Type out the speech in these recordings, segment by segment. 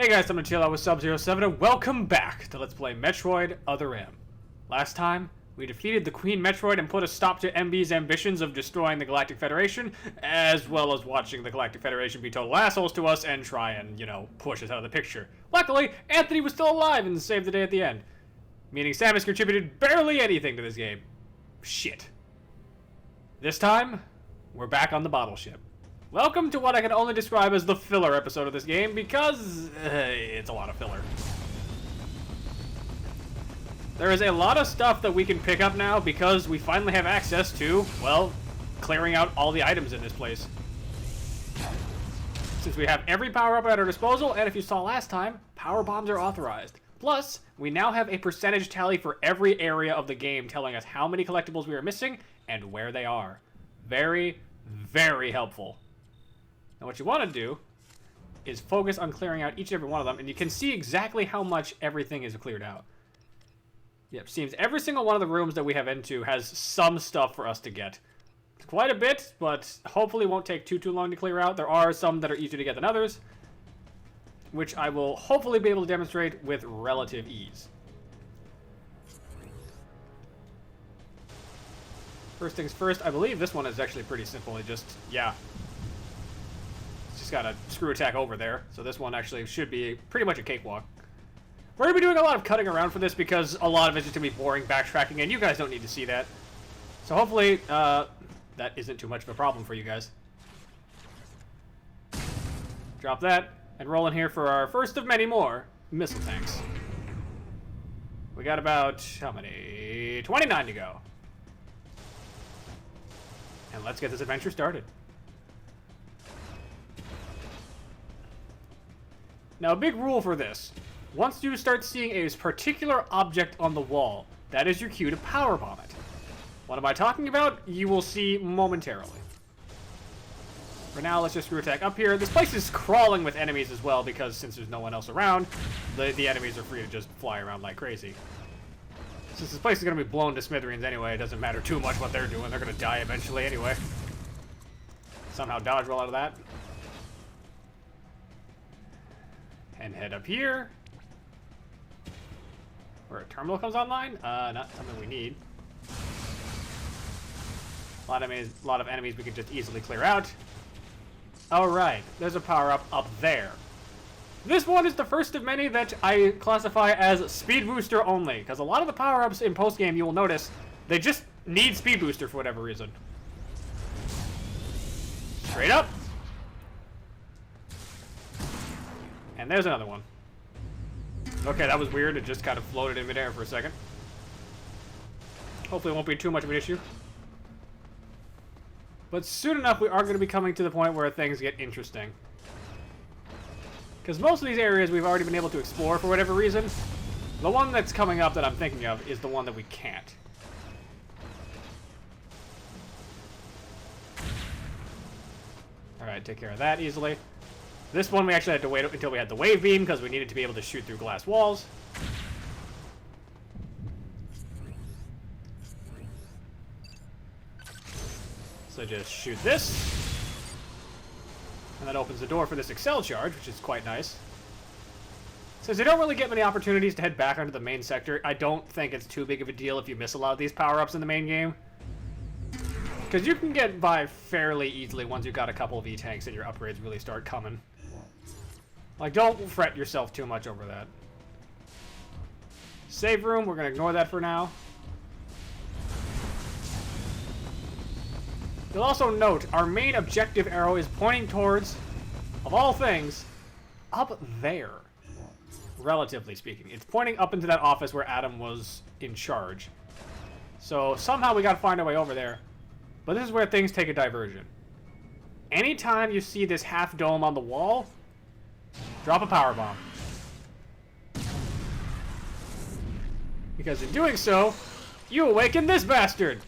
Hey guys, I'm Chill out with Sub-07 and welcome back to Let's Play Metroid Other M. Last time, we defeated the Queen Metroid and put a stop to MB's ambitions of destroying the Galactic Federation, as well as watching the Galactic Federation be total assholes to us and try and, push us out of the picture. Luckily, Anthony was still alive and saved the day at the end. Meaning Samus contributed barely anything to this game. Shit. This time, we're back on the bottle ship. Welcome to what I can only describe as the filler episode of this game, because it's a lot of filler. There is a lot of stuff that we can pick up now because we finally have access to, well, clearing out all the items in this place. Since we have every power-up at our disposal, and if you saw last time, power bombs are authorized. Plus, we now have a percentage tally for every area of the game telling us how many collectibles we are missing and where they are. Very, very helpful. Now what you want to do is focus on clearing out each and every one of them, and you can see exactly how much everything is cleared out. Yep, seems every single one of the rooms that we have into has some stuff for us to get. It's quite a bit, but hopefully won't take too long to clear out. There are some that are easier to get than others, which I will hopefully be able to demonstrate with relative ease. First things first, I believe this one is actually pretty simple. It just, got a screw attack over there, so this one actually should be pretty much a cakewalk. We're going to be doing a lot of cutting around for this because a lot of it's just going to be boring backtracking, and you guys don't need to see that. So hopefully that isn't too much of a problem for you guys. Drop that, and roll in here for our first of many more missile tanks. We got about, how many? 29 to go. And let's get this adventure started. Now, a big rule for this. Once you start seeing a particular object on the wall, that is your cue to powerbomb it. What am I talking about? You will see momentarily. For now, let's just screw attack up here. This place is crawling with enemies as well, because since there's no one else around, the enemies are free to just fly around like crazy. Since this place is going to be blown to smithereens anyway, it doesn't matter too much what they're doing. They're going to die eventually anyway. Somehow dodge roll out of that. And head up here, where a terminal comes online. Not something we need. A lot of enemies we can just easily clear out. All right, there's a power-up up there. This one is the first of many that I classify as speed booster only, because a lot of the power-ups in post-game, you will notice, they just need speed booster for whatever reason. Straight up. And there's another one. Okay, that was weird. It just kind of floated in midair for a second. Hopefully it won't be too much of an issue. But soon enough, we are going to be coming to the point where things get interesting. Because most of these areas we've already been able to explore for whatever reason. The one that's coming up that I'm thinking of is the one that we can't. Alright, take care of that easily. This one we actually had to wait until we had the wave beam because we needed to be able to shoot through glass walls. So just shoot this. And that opens the door for this Excel charge, which is quite nice. Since you don't really get many opportunities to head back onto the main sector, I don't think it's too big of a deal if you miss a lot of these power-ups in the main game. Because you can get by fairly easily once you've got a couple of E-tanks and your upgrades really start coming. Like, don't fret yourself too much over that. Save room, we're going to ignore that for now. You'll also note our main objective arrow is pointing towards, of all things, up there. Relatively speaking. It's pointing up into that office where Adam was in charge. So somehow we got to find our way over there. But this is where things take a diversion. Anytime you see this half dome on the wall, drop a power bomb. Because in doing so, you awaken this bastard.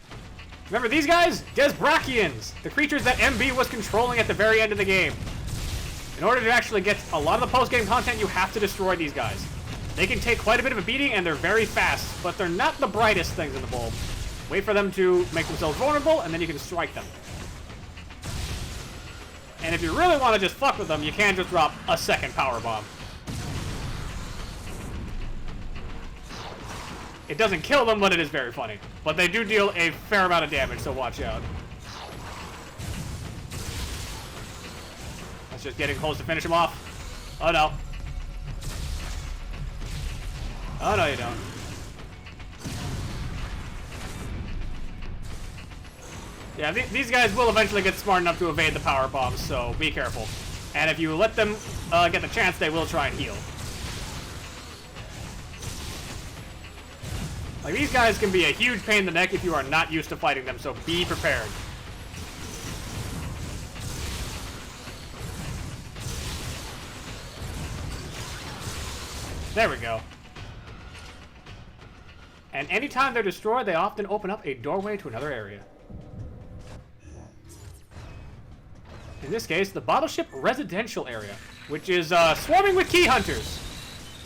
Remember these guys? Desbrachians, the creatures that MB was controlling at the very end of the game. In order to actually get a lot of the post-game content, you have to destroy these guys. They can take quite a bit of a beating, and they're very fast, but they're not the brightest things in the bulb. Wait for them to make themselves vulnerable, and then you can strike them. And if you really want to just fuck with them, you can just drop a second power bomb. It doesn't kill them, but it is very funny. But they do deal a fair amount of damage, so watch out. That's just getting close to finish him off. Oh no. Oh no, you don't. Yeah, these guys will eventually get smart enough to evade the power bombs, so be careful. And if you let them get the chance, they will try and heal. Like, these guys can be a huge pain in the neck if you are not used to fighting them, so be prepared. There we go. And anytime they're destroyed, they often open up a doorway to another area. In this case, the Battleship Residential area, which is swarming with key hunters.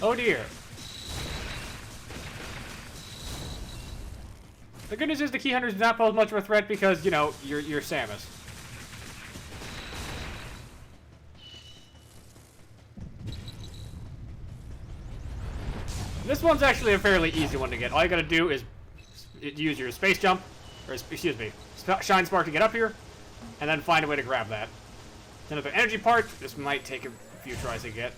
Oh dear. The good news is the key hunters do not pose much of a threat because, you know, you're Samus. This one's actually a fairly easy one to get. All you gotta do is use your space jump, or excuse me, shine spark to get up here, and then find a way to grab that. Another energy part. This might take a few tries to get.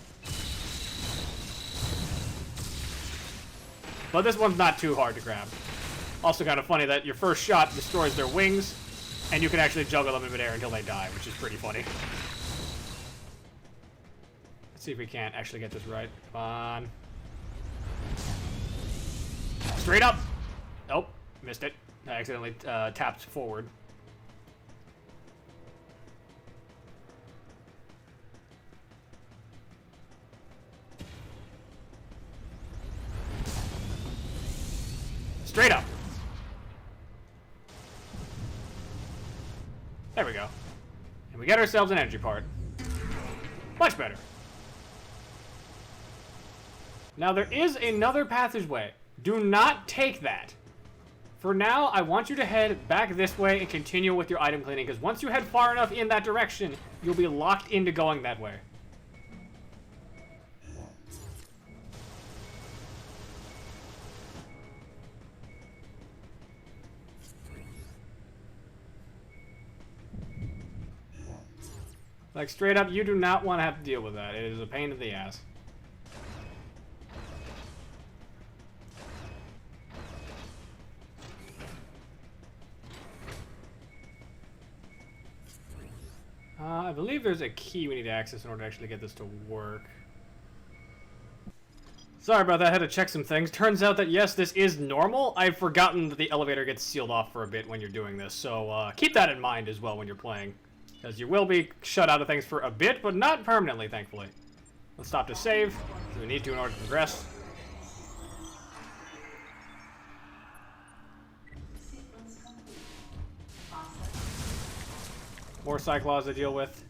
But this one's not too hard to grab. Also kind of funny that your first shot destroys their wings, and you can actually juggle them in midair until they die, which is pretty funny. Let's see if we can't actually get this right. Come on. Straight up! Nope, missed it. I accidentally tapped forward. Straight up! There we go. And we get ourselves an energy part. Much better. Now there is another passageway. Do not take that. For now, I want you to head back this way and continue with your item cleaning, because once you head far enough in that direction, you'll be locked into going that way. Like, straight up, you do not want to have to deal with that. It is a pain in the ass. I believe there's a key we need to access in order to actually get this to work. Sorry about that, I had to check some things. Turns out that, yes, this is normal. I've forgotten that the elevator gets sealed off for a bit when you're doing this, so keep that in mind as well when you're playing. Because you will be shut out of things for a bit, but not permanently, thankfully. Let's stop to save, as we need to in order to progress. More Cyclaws to deal with.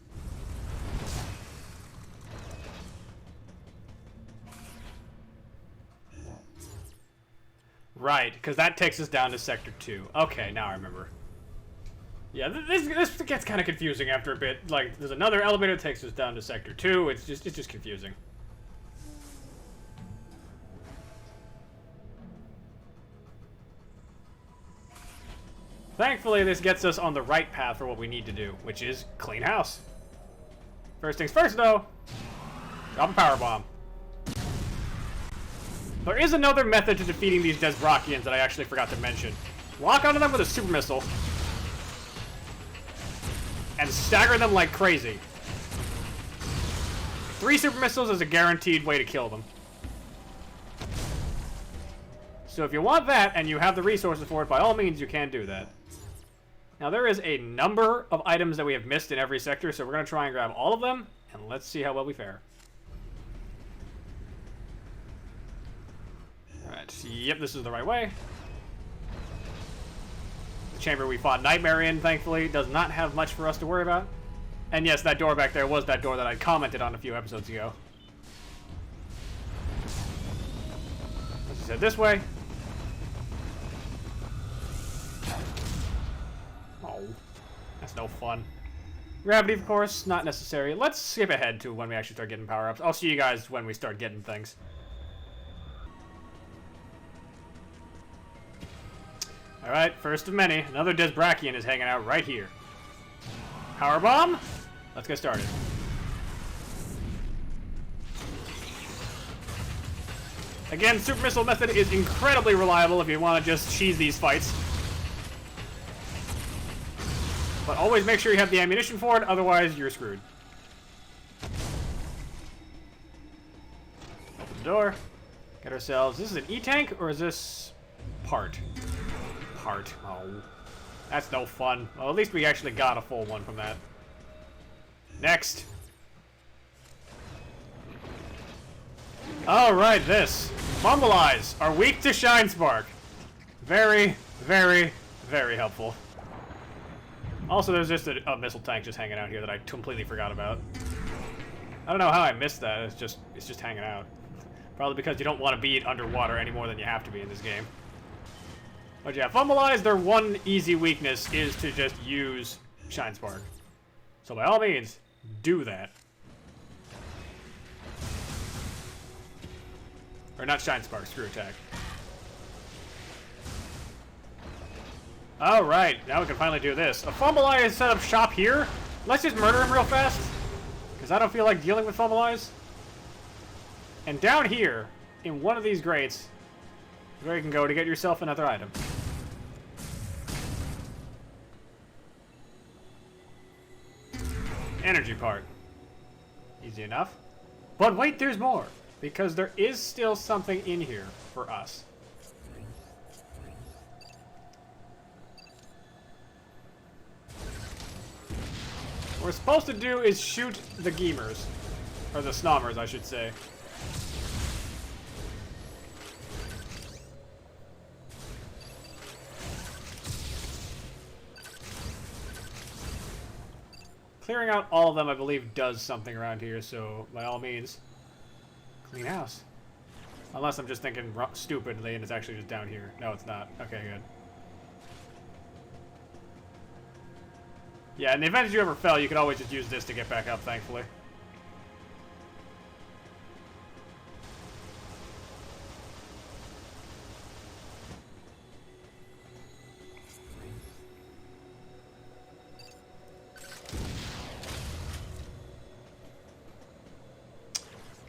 Right, because that takes us down to Sector 2. Okay, now I remember. Yeah, this gets kind of confusing after a bit. Like, there's another elevator that takes us down to Sector 2. It's just confusing. Thankfully, this gets us on the right path for what we need to do, which is clean house. First things first, though, drop a power bomb. There is another method to defeating these Desbrokians that I actually forgot to mention. Lock onto them with a super missile and stagger them like crazy. 3 super missiles is a guaranteed way to kill them. So if you want that and you have the resources for it, by all means you can do that. Now there is a number of items that we have missed in every sector, so we're going to try and grab all of them, and let's see how well we fare. Alright, yep, this is the right way. The chamber we fought Nightmare in, thankfully, does not have much for us to worry about. And yes, that door back there was that door that I commented on a few episodes ago. Let's just head this way. Oh, that's no fun. Gravity, of course, not necessary. Let's skip ahead to when we actually start getting power-ups. I'll see you guys when we start getting things. Alright, first of many. Another Desbrachian is hanging out right here. Power bomb? Let's get started. Again, Super Missile method is incredibly reliable if you want to just cheese these fights. But always make sure you have the ammunition for it, otherwise you're screwed. Open the door. Get ourselves... This is an E-tank, or is this... part? Part. Oh. That's no fun. Well, at least we actually got a full one from that. Next. Alright, this. Mumble Eyes are weak to Shine Spark. Very, very, very helpful. Also, there's just a missile tank just hanging out here that I completely forgot about. I don't know how I missed that. It's just hanging out. Probably because you don't want to be underwater any more than you have to be in this game. But yeah, Fumble Eyes, their one easy weakness is to just use Shine Spark. So by all means, do that. Or not Shine Spark, Screw Attack. Alright, now we can finally do this. A Fumble Eye is set up shop here. Let's just murder him real fast. Because I don't feel like dealing with Fumble Eyes. And down here, in one of these grates, is where you can go to get yourself another item. Energy part. Easy enough. But wait, there's more. Because there is still something in here for us. What we're supposed to do is shoot the Geemers. Or the Snommers, I should say. Clearing out all of them, I believe, does something around here, so by all means, clean house. Unless I'm just thinking stupidly and it's actually just down here. No, it's not. Okay, good. Yeah, in the event that you ever fell, you could always just use this to get back up, thankfully.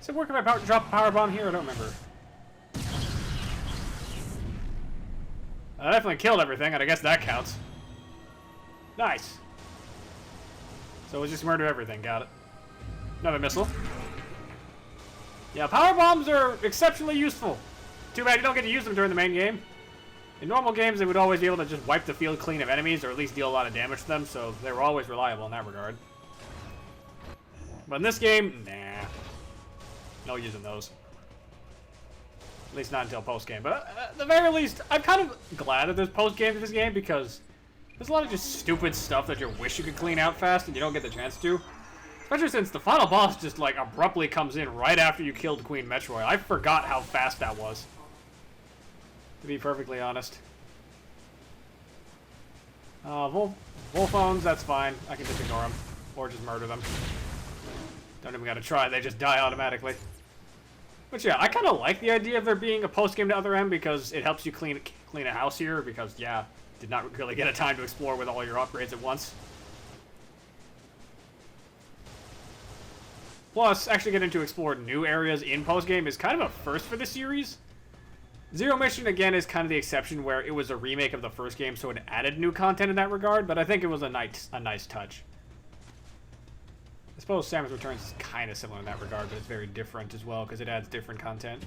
Is it working if I drop a power bomb here? I don't remember. I definitely killed everything, and I guess that counts. Nice. So we'll just murder everything. Got it. Another missile. Yeah, power bombs are exceptionally useful. Too bad you don't get to use them during the main game. In normal games, they would always be able to just wipe the field clean of enemies, or at least deal a lot of damage to them, so they were always reliable in that regard. But in this game, nah. No using those. At least not until post-game. But at the very least, I'm kind of glad that there's post-game to this game because there's a lot of just stupid stuff that you wish you could clean out fast and you don't get the chance to. Especially since the final boss just, like, abruptly comes in right after you killed Queen Metroid. I forgot how fast that was. To be perfectly honest. Wolfhounds, that's fine. I can just ignore them. Or just murder them. Don't even gotta try, they just die automatically. But yeah, I kind of like the idea of there being a post-game to Other M because it helps you clean a house here because, yeah, did not really get a time to explore with all your upgrades at once. Plus, actually getting to explore new areas in post-game is kind of a first for the series. Zero Mission, again, is kind of the exception where it was a remake of the first game, so it added new content in that regard, but I think it was a nice touch. I suppose Samus Returns is kind of similar in that regard, but it's very different as well because it adds different content.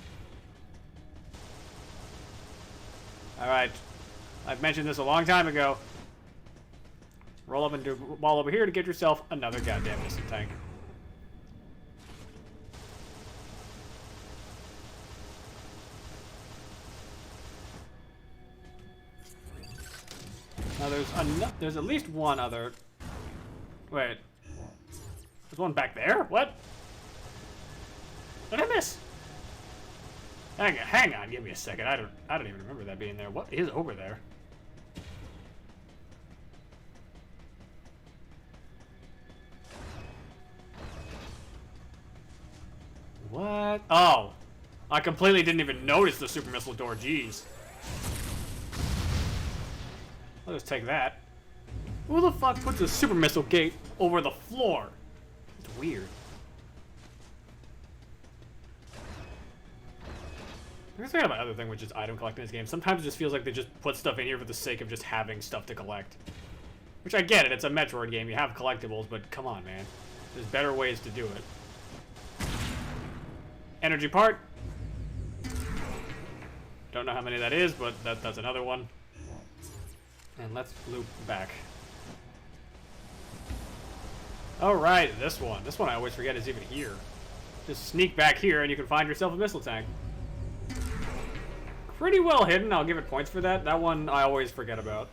Alright. I've mentioned this a long time ago. Roll up into a ball over here to get yourself another goddamn missile tank. Now there's at least one other... Wait. There's one back there? What? What did I miss? Hang on, give me a second. I don't even remember that being there. What is over there? What? Oh. I completely didn't even notice the super missile door. Jeez. I'll just take that. Who the fuck puts a super missile gate over the floor? It's weird. I guess I have another thing, which is item collecting in this game. Sometimes it just feels like they just put stuff in here for the sake of just having stuff to collect. Which I get it, it's a Metroid game, you have collectibles, but come on, man. There's better ways to do it. Energy part. Don't know how many that is, but that's another one. And let's loop back. Alright, this one. This one I always forget is even here. Just sneak back here and you can find yourself a missile tank. Pretty well hidden, I'll give it points for that. That one I always forget about.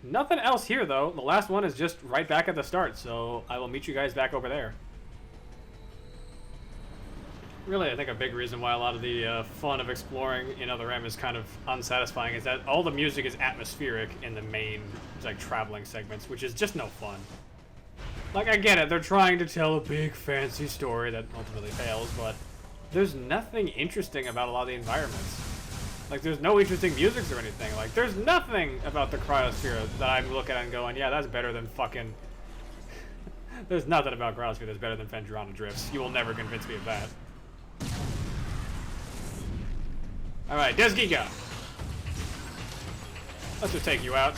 Nothing else here though. The last one is just right back at the start, so I will meet you guys back over there. Really, I think a big reason why a lot of the fun of exploring in Other M is kind of unsatisfying is that all the music is atmospheric in the main, like, traveling segments, which is just no fun. Like, I get it, they're trying to tell a big, fancy story that ultimately fails, but there's nothing interesting about a lot of the environments. Like, there's no interesting music or anything. Like, there's nothing about the cryosphere that I'm looking at and going, yeah, that's better than fucking... There's nothing about cryosphere that's better than Fendrana Drifts. You will never convince me of that. Alright, Desgiga. Let's just take you out.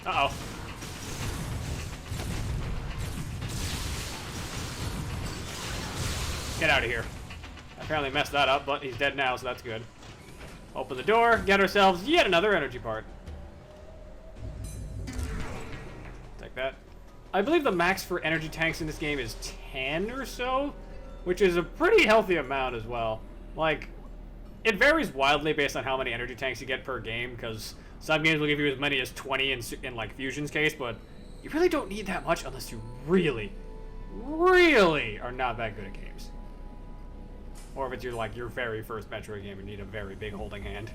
Uh-oh. Get out of here. I apparently messed that up, but he's dead now, so that's good. Open the door, get ourselves yet another energy part. Take that. I believe the max for energy tanks in this game is 10 or so, which is a pretty healthy amount as well. Like, it varies wildly based on how many energy tanks you get per game, because some games will give you as many as 20 in like Fusion's case, but you really don't need that much unless you really are not that good at games. Or if it's your very first Metroid game, you need a very big holding hand.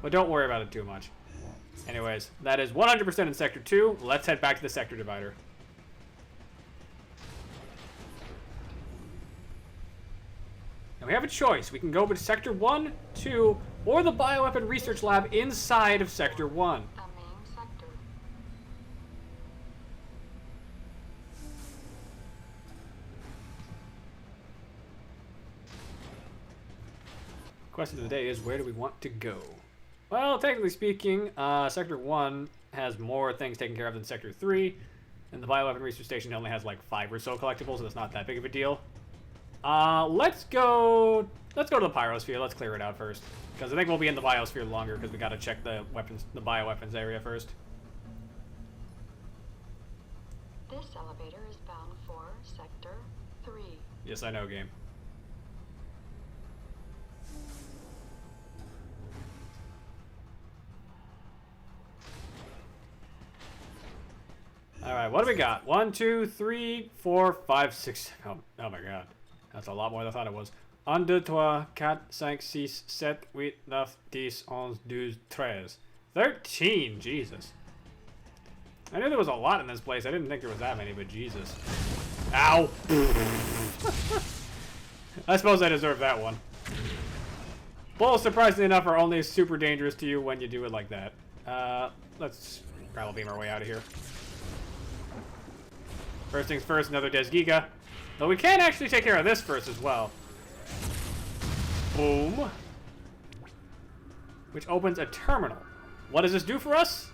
But don't worry about it too much. Anyways, that is 100% in Sector 2. Let's head back to the Sector Divider. Now we have a choice. We can go with Sector 1, 2, or the Bioweapon Research Lab inside of Sector 1. A main sector. Question of the day is, where do we want to go? Well, technically speaking, Sector 1 has more things taken care of than Sector 3, and the Bioweapon Research Station only has like 5 or so collectibles, so it's not that big of a deal. Let's go to the Pyrosphere. Let's clear it out first, because I think we'll be in the Biosphere longer, because we gotta check the bioweapons area first. This elevator is bound for Sector 3. Yes, I know, game. Alright, what do we got? 1, 2, 3, 4, 5, 6. Oh my god. That's a lot more than I thought it was. 1, 2, 3, 4, 5, 6, 7, 8, 9, 10, 11, 12, 13. 13! Jesus. I knew there was a lot in this place. I didn't think there was that many, but Jesus. Ow! I suppose I deserve that one. Bullets, surprisingly enough, are only super dangerous to you when you do it like that. Let's rattle beam our way out of here. First things first, another Desgiga. Though we can actually take care of this first as well. Boom. Which opens a terminal. What does this do for us?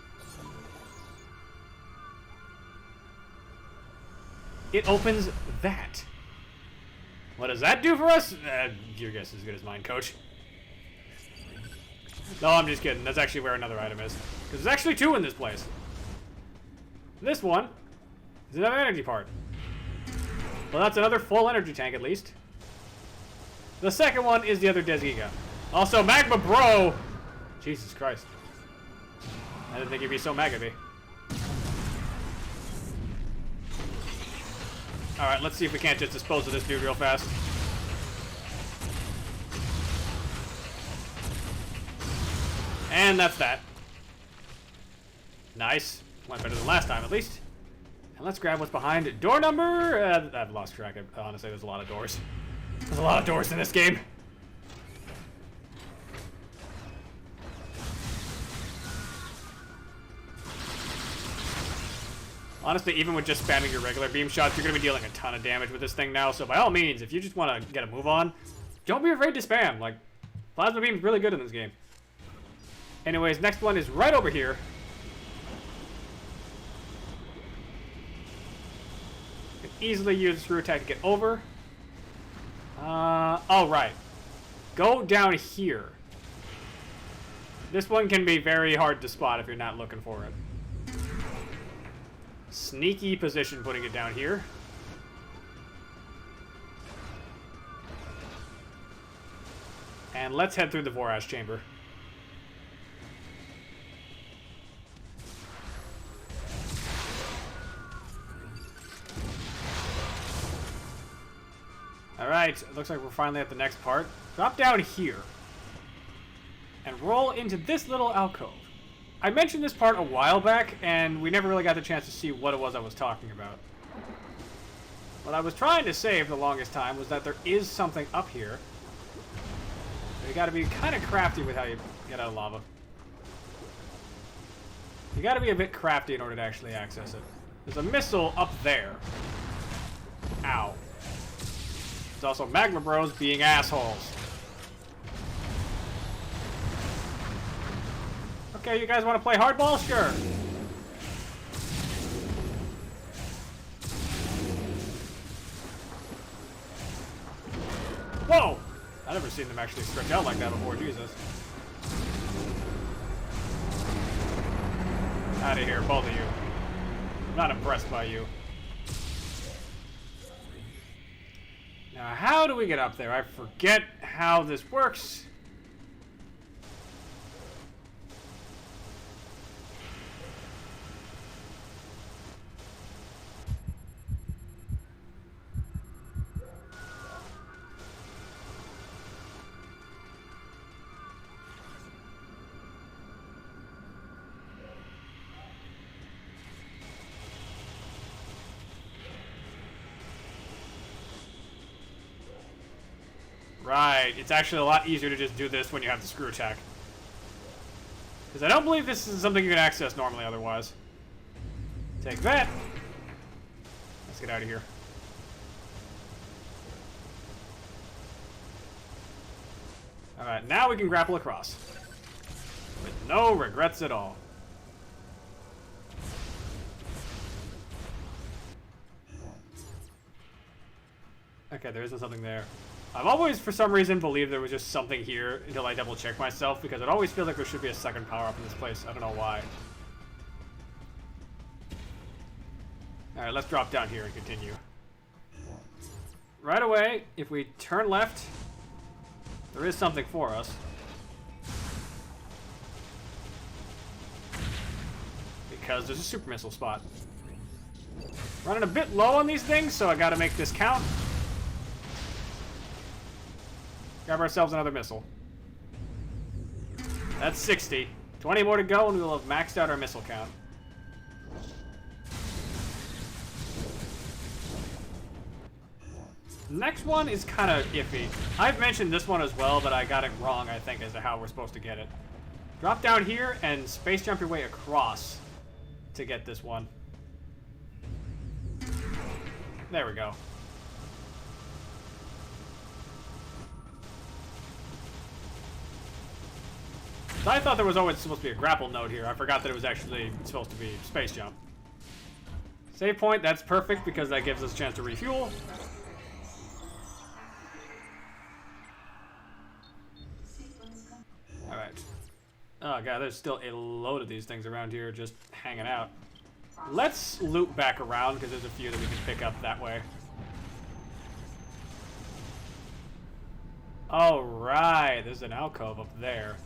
It opens that. What does that do for us? Your guess is as good as mine, coach. No, I'm just kidding. That's actually where another item is. Because there's actually 2 in this place. This one is another energy part. Well, that's another full energy tank, at least. The second one is the other Desgiga. Also, Magma Bro! Jesus Christ. I didn't think he'd be so maggoty. Alright, let's see if we can't just dispose of this dude real fast. And that's that. Nice. Went better than last time, at least. And let's grab what's behind door number... I've lost track. Honestly, there's a lot of doors. There's a lot of doors in this game. Honestly, even with just spamming your regular beam shots, you're going to be dealing a ton of damage with this thing now. So by all means, if you just want to get a move on, don't be afraid to spam. Like, plasma beam's really good in this game. Anyways, next one is right over here. You can easily use the screw attack to get over. Oh, right. Go down here. This one can be very hard to spot if you're not looking for it. Sneaky position putting it down here. And let's head through the Vorash chamber. Alright, looks like we're finally at the next part. Drop down here. And roll into this little alcove. I mentioned this part a while back, and we never really got the chance to see what it was I was talking about. What I was trying to say for the longest time was that there is something up here. You gotta be kind of crafty with how you get out of lava. You gotta be a bit crafty in order to actually access it. There's a missile up there. Ow. There's also Magma Bros being assholes. Okay, you guys want to play hardball? Sure. Whoa! I've never seen them actually stretch out like that before, Jesus. Out of here, both of you. I'm not impressed by you. Now, how do we get up there? I forget how this works. Right, it's actually a lot easier to just do this when you have the screw attack. Because I don't believe this is something you can access normally otherwise. Take that. Let's get out of here. Alright, now we can grapple across. With no regrets at all. Okay, there isn't something there. I've always, for some reason, believed there was just something here until I double-check myself, because it always feels like there should be a second power-up in this place. I don't know why. Alright, let's drop down here and continue. Right away, if we turn left, there is something for us. Because there's a super missile spot. Running a bit low on these things, so I gotta make this count. Grab ourselves another missile. That's 60. 20 more to go and we'll have maxed out our missile count. Next one is kind of iffy. I've mentioned this one as well, but I got it wrong, I think, as to how we're supposed to get it. Drop down here and space jump your way across to get this one. There we go. So I thought there was always supposed to be a grapple node here. I forgot that it was actually supposed to be space jump. Save point, that's perfect because that gives us a chance to refuel. Alright. Oh god, there's still a load of these things around here just hanging out. Let's loop back around because there's a few that we can pick up that way. Alright, there's an alcove up there.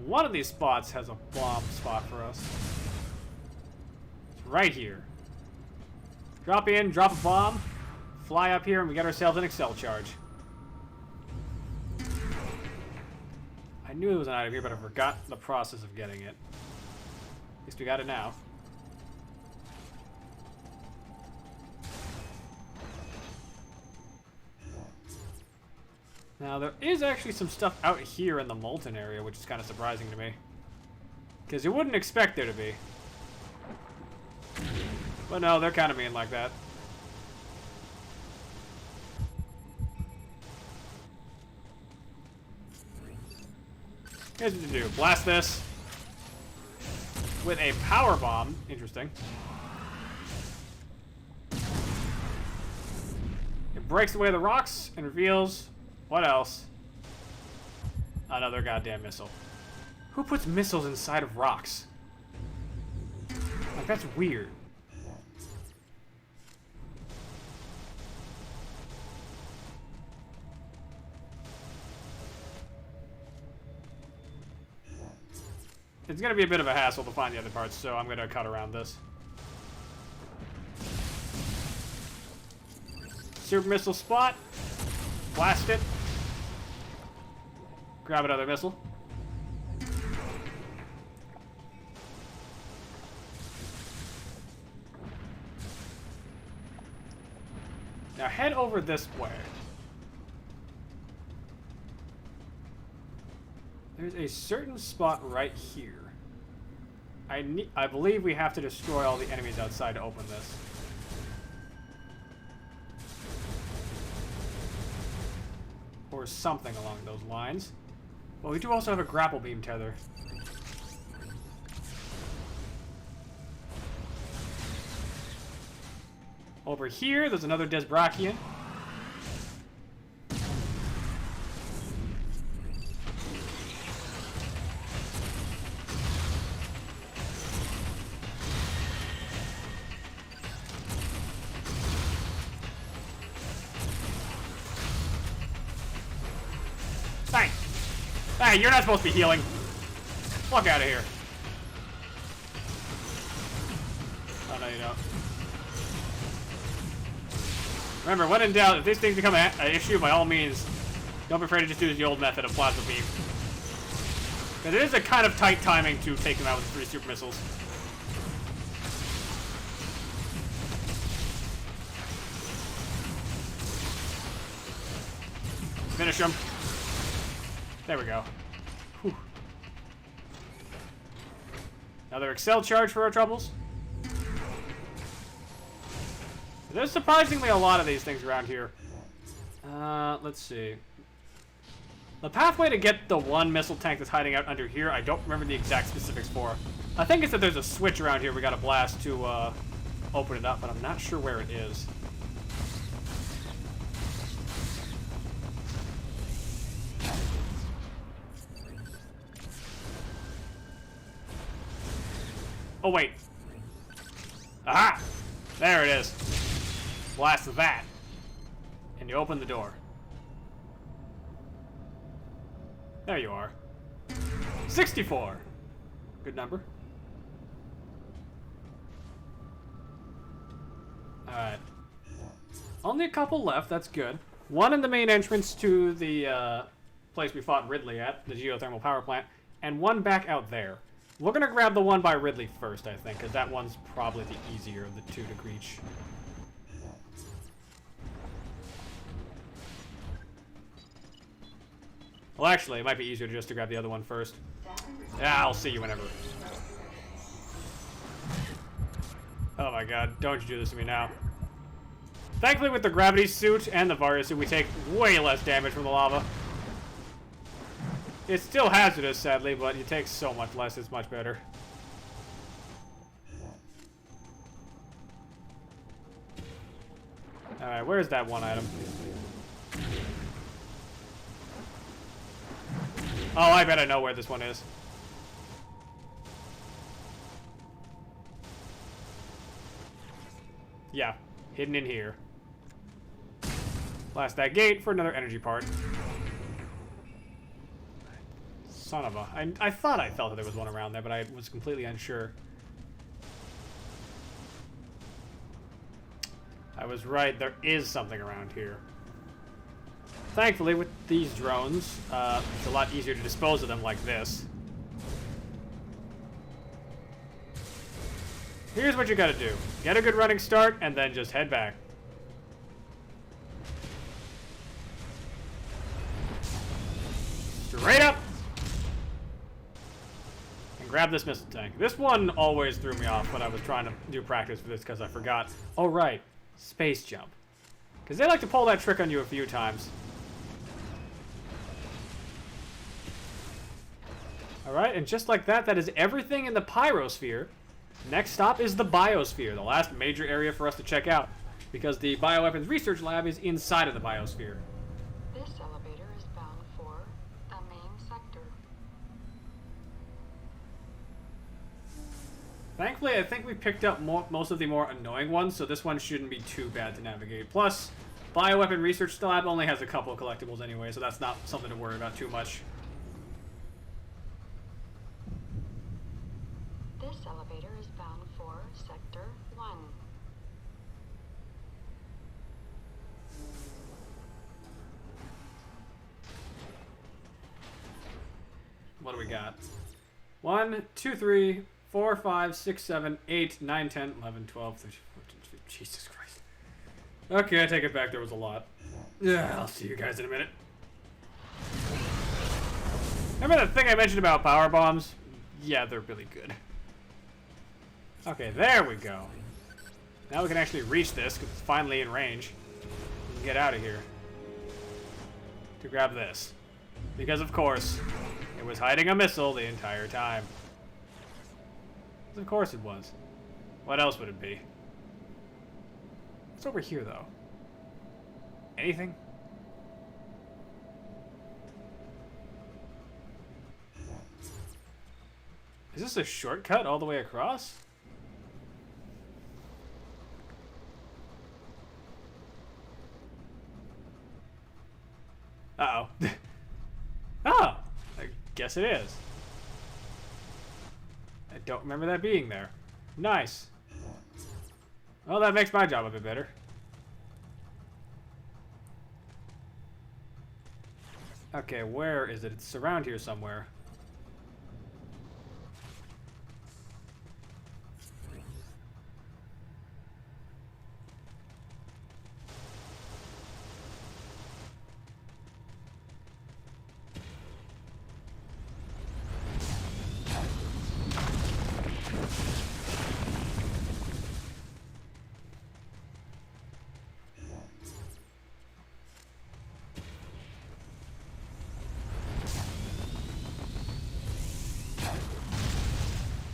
One of these spots has a bomb spot for us. It's right here. Drop in, drop a bomb, fly up here, and we get ourselves an Excel charge. I knew it was an item here, but I forgot the process of getting it. At least we got it now. Now, there is actually some stuff out here in the molten area, which is kind of surprising to me. Because you wouldn't expect there to be. But no, they're kind of mean like that. Here's what to do. Blast this with a power bomb. Interesting. It breaks away the rocks and reveals... what else? Another goddamn missile. Who puts missiles inside of rocks? Like, that's weird. It's gonna be a bit of a hassle to find the other parts, so I'm gonna cut around this. Super missile spot. Blast it. Grab another missile. Now head over this way. There's a certain spot right here. I believe we have to destroy all the enemies outside to open this. Or something along those lines. Well, we do also have a grapple beam tether. Over here, there's another Desbrachian. Hey, you're not supposed to be healing. Fuck out of here. Oh, no, you don't. Remember, when in doubt, if these things become an issue, by all means, don't be afraid to just use the old method of plasma beam. Because it is a kind of tight timing to take them out with 3 super missiles. Finish them. There we go. Whew. Another Excel charge for our troubles. There's surprisingly a lot of these things around here. Let's see. The pathway to get the one missile tank that's hiding out under here, I don't remember the exact specifics for. I think it's that there's a switch around here we gotta blast to open it up, but I'm not sure where it is. Oh, wait. Aha! There it is. Blast that. And you open the door. There you are. 64. Good number. Alright. Only a couple left, that's good. One in the main entrance to the place we fought Ridley at, the geothermal power plant, and one back out there. We're gonna grab the one by Ridley first, I think, because that one's probably the easier of the two to reach. Well, actually, it might be easier just to grab the other one first. Yeah, I'll see you whenever. Oh my god, don't you do this to me now. Thankfully, with the gravity suit and the Varia suit, we take way less damage from the lava. It's still hazardous, sadly, but it takes so much less, it's much better. Alright, where's that one item? Oh, I bet I know where this one is. Yeah, hidden in here. Blast that gate for another energy part. Son of a... I thought I felt that there was one around there, but I was completely unsure. I was right, there is something around here. Thankfully, with these drones, it's a lot easier to dispose of them like this. Here's what you gotta do. Get a good running start, and then just head back. Straight up! And grab this missile tank. This one always threw me off when I was trying to do practice for this because I forgot. Oh, right. Space jump. Because they like to pull that trick on you a few times. Alright, and just like that, that is everything in the pyrosphere. Next stop is the biosphere, the last major area for us to check out. Because the bioweapons research lab is inside of the biosphere. This elevator is bound for the main sector. Thankfully, I think we picked up most of the more annoying ones, so this one shouldn't be too bad to navigate. Plus, bioweapon research lab only has a couple of collectibles anyway, so that's not something to worry about too much. This elevator is bound for Sector 1. What do we got? 1, 2, 3, 4, 5, 6, 7, 8, 9, 10, 11, 12, 13, 14, 15. Jesus Christ. Okay, I take it back. There was a lot. Yeah, I'll see you guys in a minute. Remember that thing I mentioned about power bombs? Yeah, they're really good. Okay, there we go. Now we can actually reach this because it's finally in range. We can get out of here. To grab this. Because, of course, it was hiding a missile the entire time. Of course it was. What else would it be? What's over here, though? Anything? Is this a shortcut all the way across? Uh-oh. Oh! I guess it is. I don't remember that being there. Nice. Well, that makes my job a bit better. Okay, where is it? It's around here somewhere.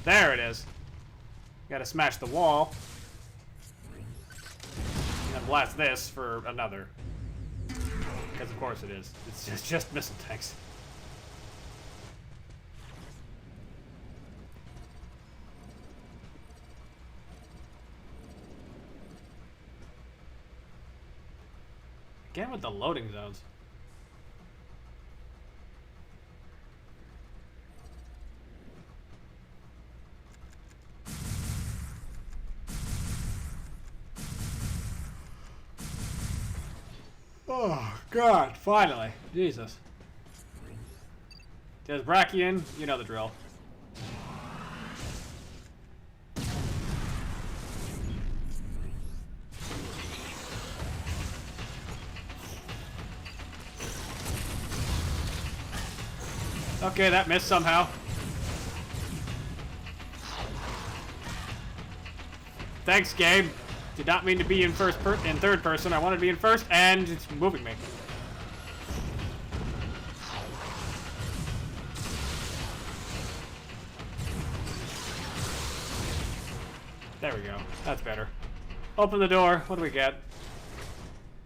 There it is. Gotta smash the wall. And then blast this for another. Because of course it is. It's just missile tanks. Again with the loading zones. Oh, God, finally. Jesus. There's Brachian, you know the drill. Okay, that missed somehow. Thanks, game. Did not mean to be in third person. I wanted to be in first, and it's moving me. There we go. That's better. Open the door. What do we get?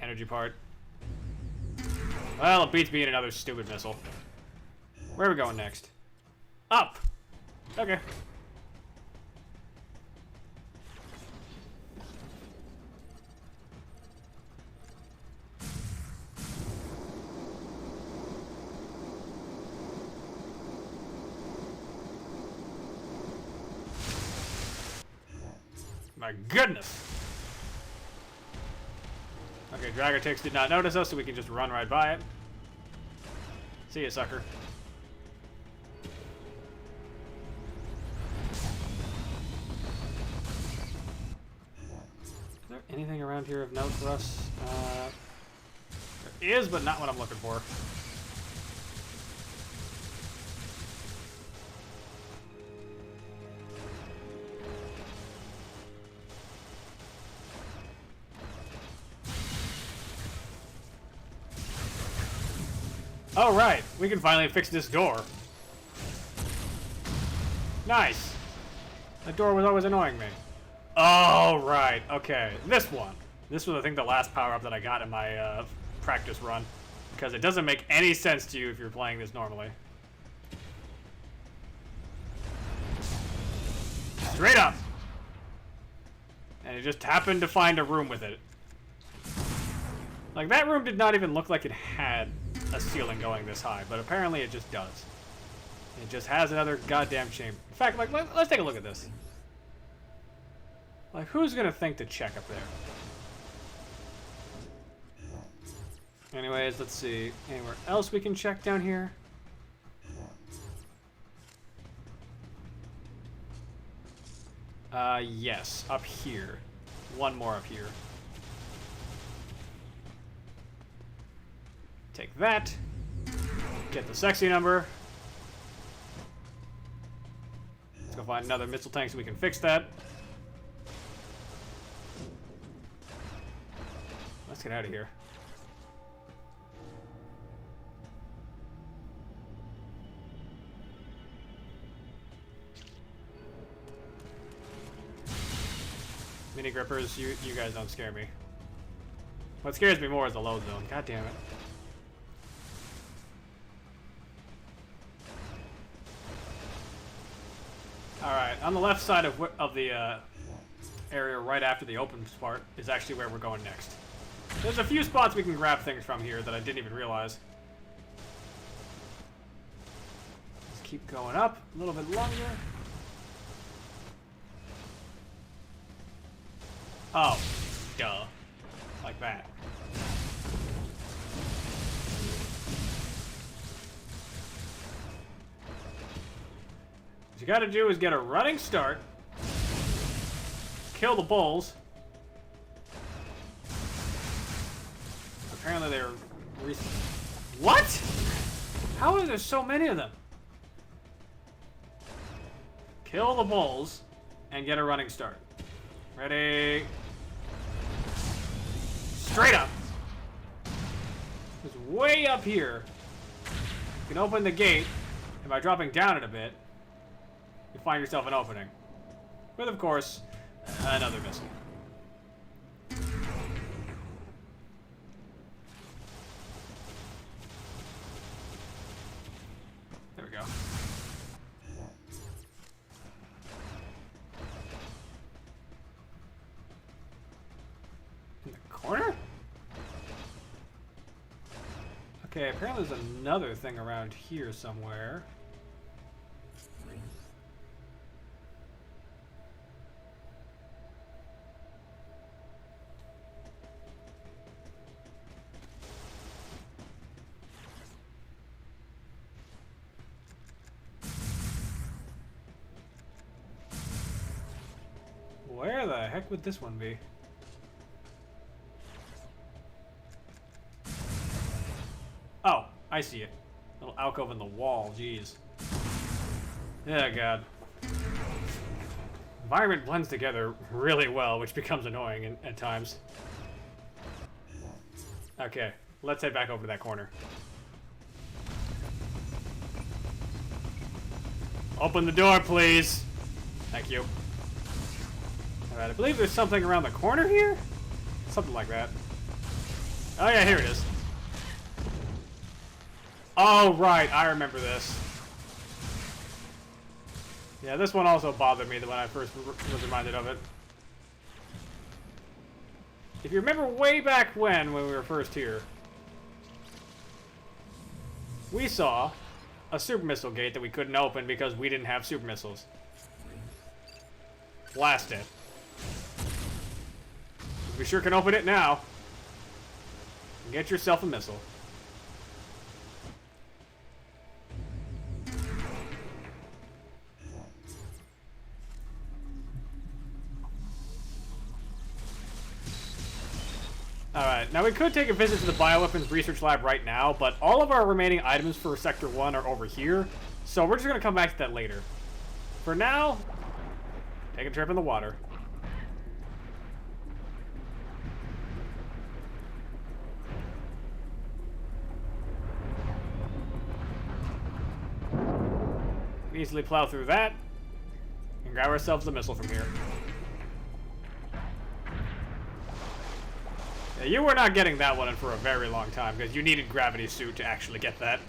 Energy part. Well, it beats being another stupid missile. Where are we going next? Up! Okay. My goodness! Okay, Dragatix did not notice us, so we can just run right by it. See ya, sucker. Is there anything around here of note for us? There is, but not what I'm looking for. Oh, right. We can finally fix this door. Nice. That door was always annoying me. Oh, right. Okay. This one. This was, I think, the last power-up that I got in my practice run. Because it doesn't make any sense to you if you're playing this normally. Straight up! And it just happened to find a room with it. Like, that room did not even look like it had a ceiling going this high, but apparently it just does. It just has another goddamn chamber. In fact, like, let's take a look at this. Like, who's gonna think to check up there? Anyways, let's see. Anywhere else we can check down here? Yes, up here. One more up here. Take that. Get the sexy number. Let's go find another missile tank so we can fix that. Let's get out of here. Mini grippers, you guys don't scare me. What scares me more is the load zone. God damn it. Alright, on the left side of the area right after the open part is actually where we're going next. There's a few spots we can grab things from here that I didn't even realize. Let's keep going up a little bit longer. Oh, duh. Like that. What you gotta do is get a running start, kill the bulls. Apparently they're... What? How are there so many of them? Kill the bulls and get a running start. Ready? Straight up. It's way up here. You can open the gate, and by dropping down it a bit, you find yourself an opening. With, of course, another missile. There we go. In the corner? Okay, apparently there's another thing around here somewhere. Where the heck would this one be? Oh, I see it. Little alcove in the wall, jeez. Yeah, God. Environment blends together really well, which becomes annoying at times. Okay, let's head back over to that corner. Open the door, please. Thank you. Alright, I believe there's something around the corner here? Something like that. Oh yeah, here it is. Oh, right, I remember this. Yeah, this one also bothered me when I first was reminded of it. If you remember way back when we were first here, we saw a super missile gate that we couldn't open because we didn't have super missiles. Blast it. We sure can open it now. Get yourself a missile. Alright, now we could take a visit to the bioweapons research lab right now, but all of our remaining items for Sector 1 are over here, so we're just going to come back to that later. For now, take a trip in the water. easily plow through that and grab ourselves the missile from here. Yeah, you were not getting that one in for a very long time because you needed gravity suit to actually get that.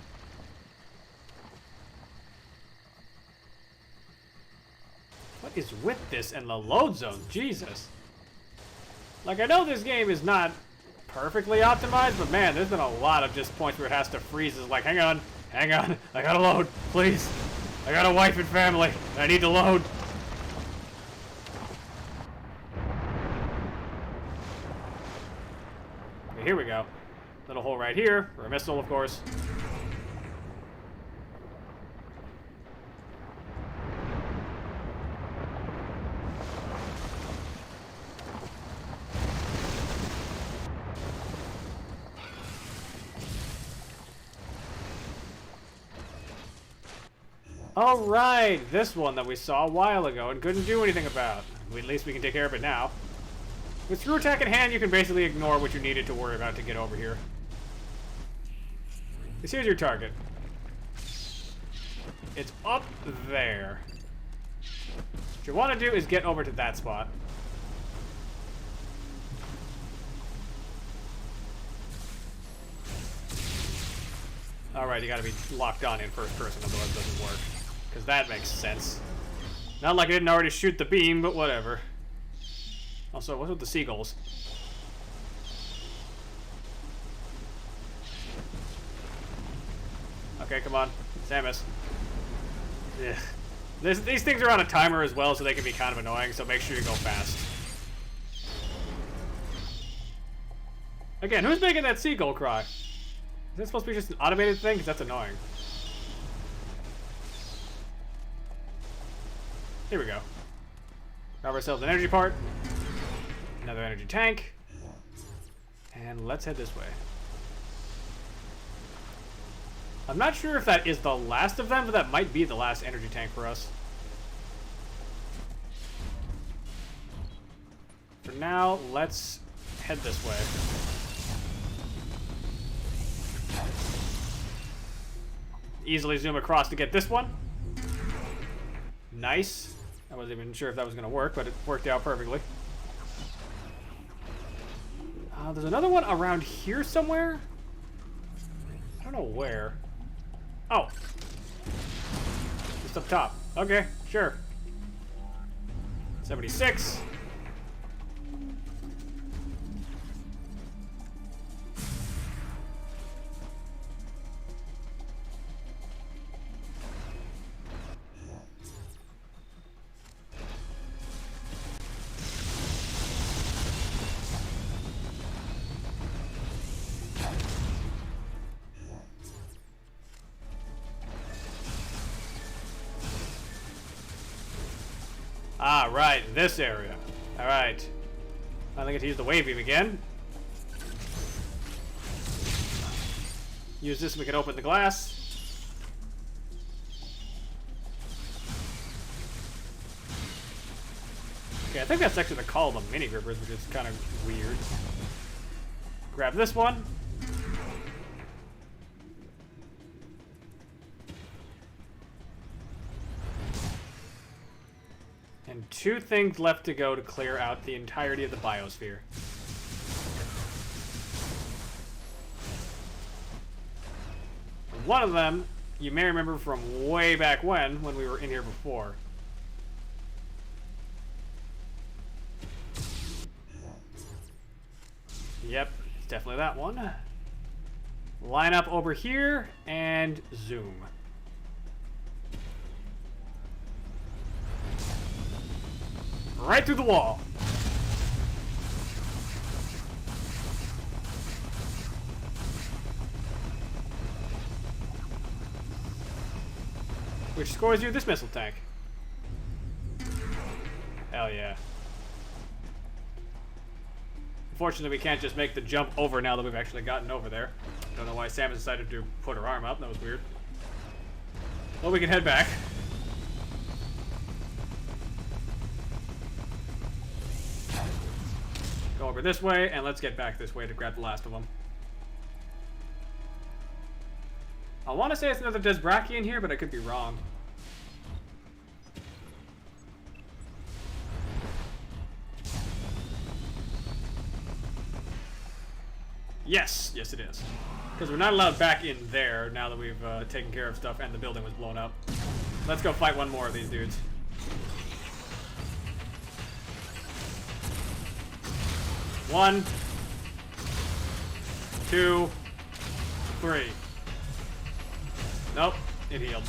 What is with this and the load zone? Jesus. Like, I know this game is not perfectly optimized, but man, there's been a lot of just points where it has to freeze. It's like, hang on, I gotta load, please. I got a wife and family, I need to load. Okay, here we go. Little hole right here, for a missile, of course. Alright, this one that we saw a while ago and couldn't do anything about. At least we can take care of it now. With screw attack in hand, you can basically ignore what you needed to worry about to get over here. Here's your target. It's up there. What you want to do is get over to that spot. Alright, you gotta be locked on in first person, otherwise it doesn't work. Because that makes sense. Not like I didn't already shoot the beam, but whatever. Also, what's with the seagulls? Okay, come on. Samus. Ugh. These things are on a timer as well, so they can be kind of annoying, so make sure you go fast. Again, who's making that seagull cry? Is that supposed to be just an automated thing? Because that's annoying. Here we go. Grab ourselves an energy part. Another energy tank. And let's head this way. I'm not sure if that is the last of them, but that might be the last energy tank for us. For now, let's head this way. Easily zoom across to get this one. Nice. I wasn't even sure if that was going to work, but it worked out perfectly. There's another one around here somewhere. I don't know where. Oh. Just up top. Okay, sure. 76. Ah, right, this area. Alright. Finally get to use the wave beam again. Use this so we can open the glass. Okay, I think that's actually the call of the mini grippers, which is kind of weird. Grab this one. And 2 things left to go to clear out the entirety of the biosphere. One of them, you may remember from way back when we were in here before. Yep, it's definitely that one. Line up over here and zoom. Right through the wall. Which scores you this missile tank. Hell yeah. Unfortunately, we can't just make the jump over now that we've actually gotten over there. Don't know why Samus decided to put her arm up. That was weird. Well, we can head back. Go over this way, and let's get back this way to grab the last of them. I want to say it's another Desbrachian here, but I could be wrong. Yes, yes it is. Because we're not allowed back in there now that we've taken care of stuff and the building was blown up. Let's go fight one more of these dudes. One, two, three. Nope, it healed.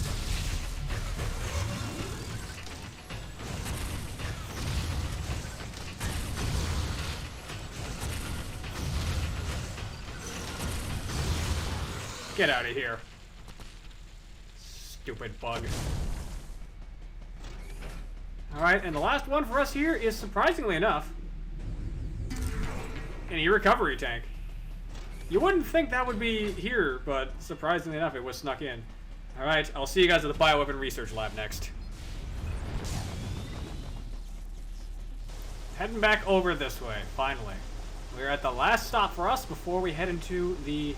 Get out of here. Stupid bug. Alright, and the last one for us here is, surprisingly enough, an e-recovery tank. You wouldn't think that would be here, but surprisingly enough, it was snuck in. Alright, I'll see you guys at the Bioweapon Research Lab next. Heading back over this way, finally. We're at the last stop for us before we head into the...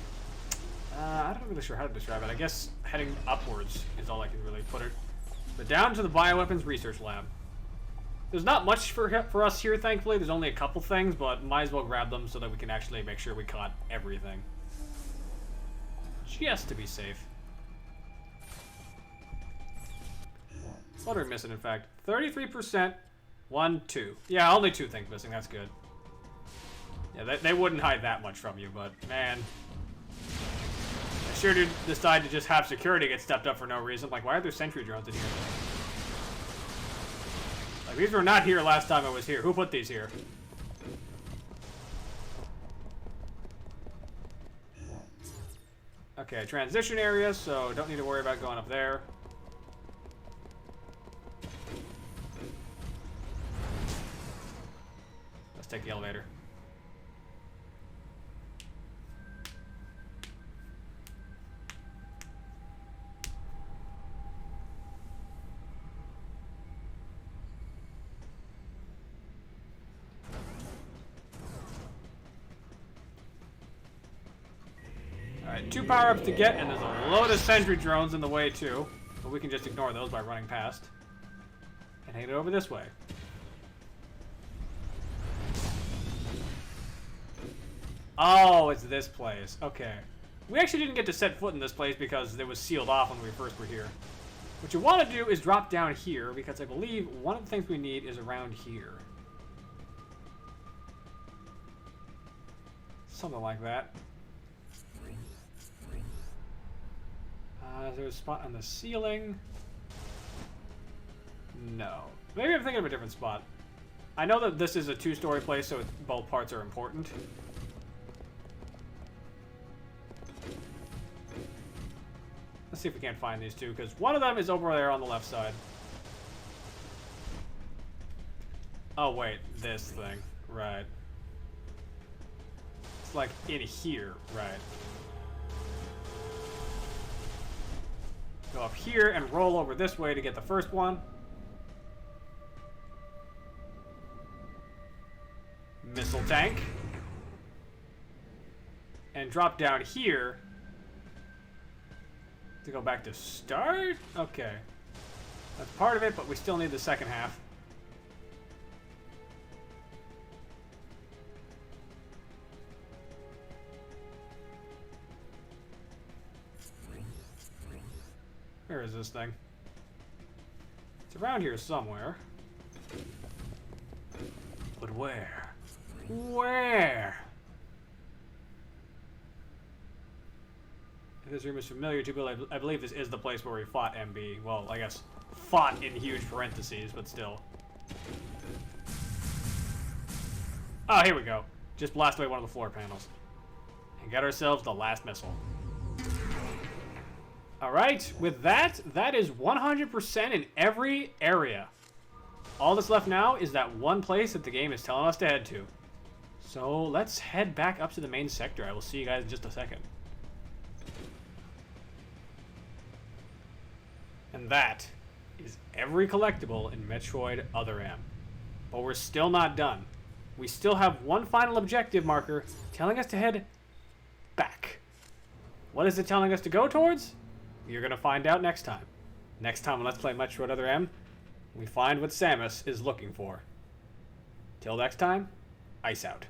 I'm not really sure how to describe it. I guess heading upwards is all I can really put it. But down to the Bioweapons Research Lab. There's not much for us here, thankfully. There's only a couple things, but might as well grab them so that we can actually make sure we caught everything. Just to be safe. What are we missing, in fact? 33%, 1, 2. Yeah, only 2 things missing. That's good. Yeah, they wouldn't hide that much from you, but man... I sure did decide to just have security get stepped up for no reason. Like, why are there sentry drones in here? Like, these were not here last time I was here. Who put these here? Okay, transition area, so don't need to worry about going up there. Let's take the elevator. Alright, 2 power-ups to get, and there's a load of sentry drones in the way, too. But we can just ignore those by running past. And head over this way. Oh, it's this place. Okay. We actually didn't get to set foot in this place because it was sealed off when we first were here. What you want to do is drop down here, because I believe one of the things we need is around here. Something like that. Is there a spot on the ceiling? No. Maybe I'm thinking of a different spot. I know that this is a 2-story place, so both parts are important. Let's see if we can't find these two, because one of them is over there on the left side. Oh, wait. This thing. Right. It's like in here. Right. Go up here and roll over this way to get the first one. Missile tank. And drop down here to go back to start? Okay. That's part of it, but we still need the second half. Where is this thing? It's around here somewhere. But where? Where? If this room is familiar to people, I believe this is the place where we fought MB. Well, I guess fought in huge parentheses, but still. Oh, here we go. Just blast away one of the floor panels. And get ourselves the last missile. Alright, with that, that is 100% in every area. All that's left now is that one place that the game is telling us to head to. So let's head back up to the main sector. I will see you guys in just a second. And that is every collectible in Metroid Other M. But we're still not done. We still have one final objective marker telling us to head back. What is it telling us to go towards? You're going to find out next time. Next time on Let's Play Metroid Other M, we find what Samus is looking for. Till next time, ice out.